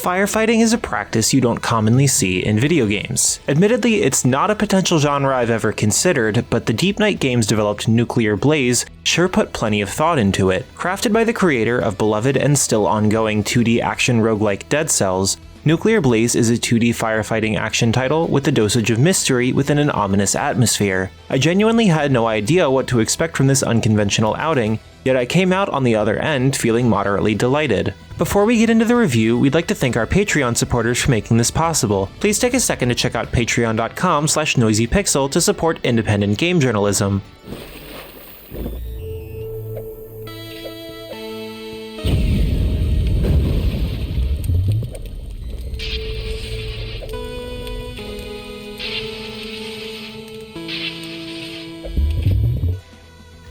Firefighting is a practice you don't commonly see in video games. Admittedly, it's not a potential genre I've ever considered, but the Deep Night Games developed Nuclear Blaze sure put plenty of thought into it. Crafted by the creator of beloved and still ongoing 2D action roguelike Dead Cells, Nuclear Blaze is a 2D firefighting action title with a dosage of mystery within an ominous atmosphere. I genuinely had no idea what to expect from this unconventional outing, yet I came out on the other end feeling moderately delighted. Before we get into the review, we'd like to thank our Patreon supporters for making this possible. Please take a second to check out patreon.com/noisypixel to support independent game journalism.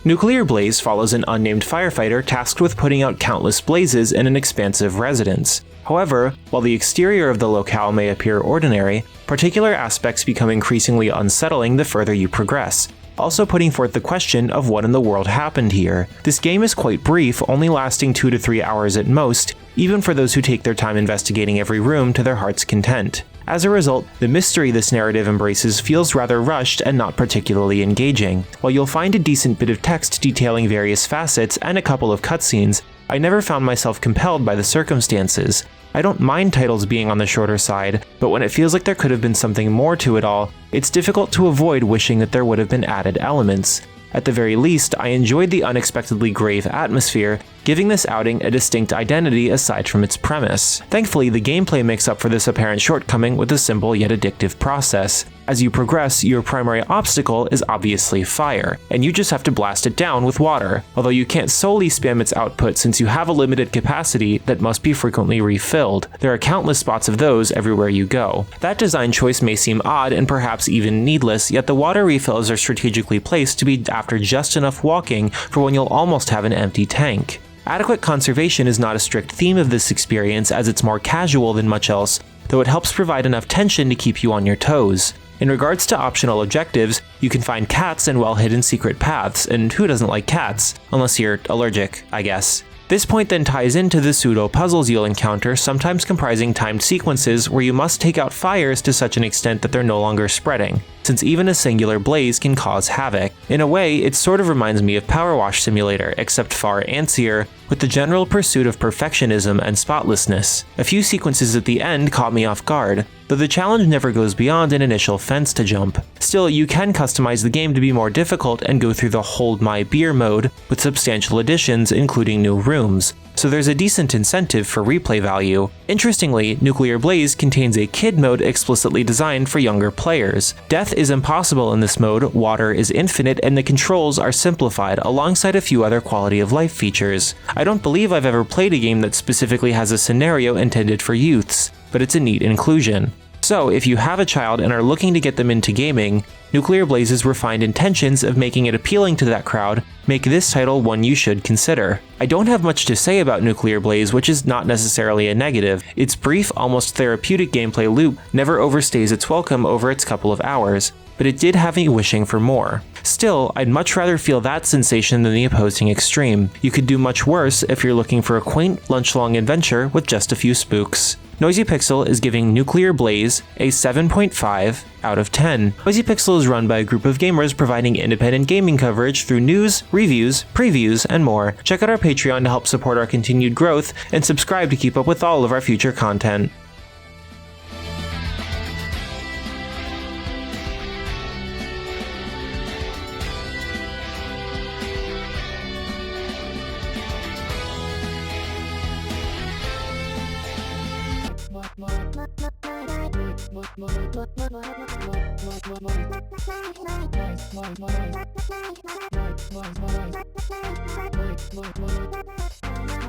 Nuclear Blaze follows an unnamed firefighter tasked with putting out countless blazes in an expansive residence. However, while the exterior of the locale may appear ordinary, particular aspects become increasingly unsettling the further you progress, also putting forth the question of what in the world happened here. This game is quite brief, only lasting 2 to 3 hours at most, even for those who take their time investigating every room to their heart's content. As a result, the mystery this narrative embraces feels rather rushed and not particularly engaging. While you'll find a decent bit of text detailing various facets and a couple of cutscenes, I never found myself compelled by the circumstances. I don't mind titles being on the shorter side, but when it feels like there could have been something more to it all, it's difficult to avoid wishing that there would have been added elements. At the very least, I enjoyed the unexpectedly grave atmosphere, giving this outing a distinct identity aside from its premise. Thankfully, the gameplay makes up for this apparent shortcoming with a simple yet addictive process. As you progress, your primary obstacle is obviously fire, and you just have to blast it down with water, although you can't solely spam its output since you have a limited capacity that must be frequently refilled. There are countless spots of those everywhere you go. That design choice may seem odd and perhaps even needless, yet the water refills are strategically placed to be after just enough walking for when you'll almost have an empty tank. Adequate conservation is not a strict theme of this experience, as it's more casual than much else, though it helps provide enough tension to keep you on your toes. In regards to optional objectives, you can find cats and well-hidden secret paths, and who doesn't like cats? Unless you're allergic, I guess. This point then ties into the pseudo-puzzles you'll encounter, sometimes comprising timed sequences where you must take out fires to such an extent that they're no longer spreading, since even a singular blaze can cause havoc. In a way, it sort of reminds me of Power Wash Simulator, except far antsier, with the general pursuit of perfectionism and spotlessness. A few sequences at the end caught me off guard, though the challenge never goes beyond an initial fence to jump. Still, you can customize the game to be more difficult and go through the Hold My Beer mode with substantial additions including new rooms, so there's a decent incentive for replay value. Interestingly, Nuclear Blaze contains a kid mode explicitly designed for younger players. Death is impossible in this mode, water is infinite, and the controls are simplified alongside a few other quality of life features. I don't believe I've ever played a game that specifically has a scenario intended for youths, but it's a neat inclusion. So, if you have a child and are looking to get them into gaming, Nuclear Blaze's refined intentions of making it appealing to that crowd make this title one you should consider. I don't have much to say about Nuclear Blaze, which is not necessarily a negative. Its brief, almost therapeutic gameplay loop never overstays its welcome over its couple of hours, but it did have me wishing for more. Still, I'd much rather feel that sensation than the opposing extreme. You could do much worse if you're looking for a quaint, lunch-long adventure with just a few spooks. Noisy Pixel is giving Nuclear Blaze a 7.5 out of 10. Noisy Pixel is run by a group of gamers providing independent gaming coverage through news, reviews, previews, and more. Check out our Patreon to help support our continued growth, and subscribe to keep up with all of our future content.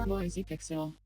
Noisy Pixel.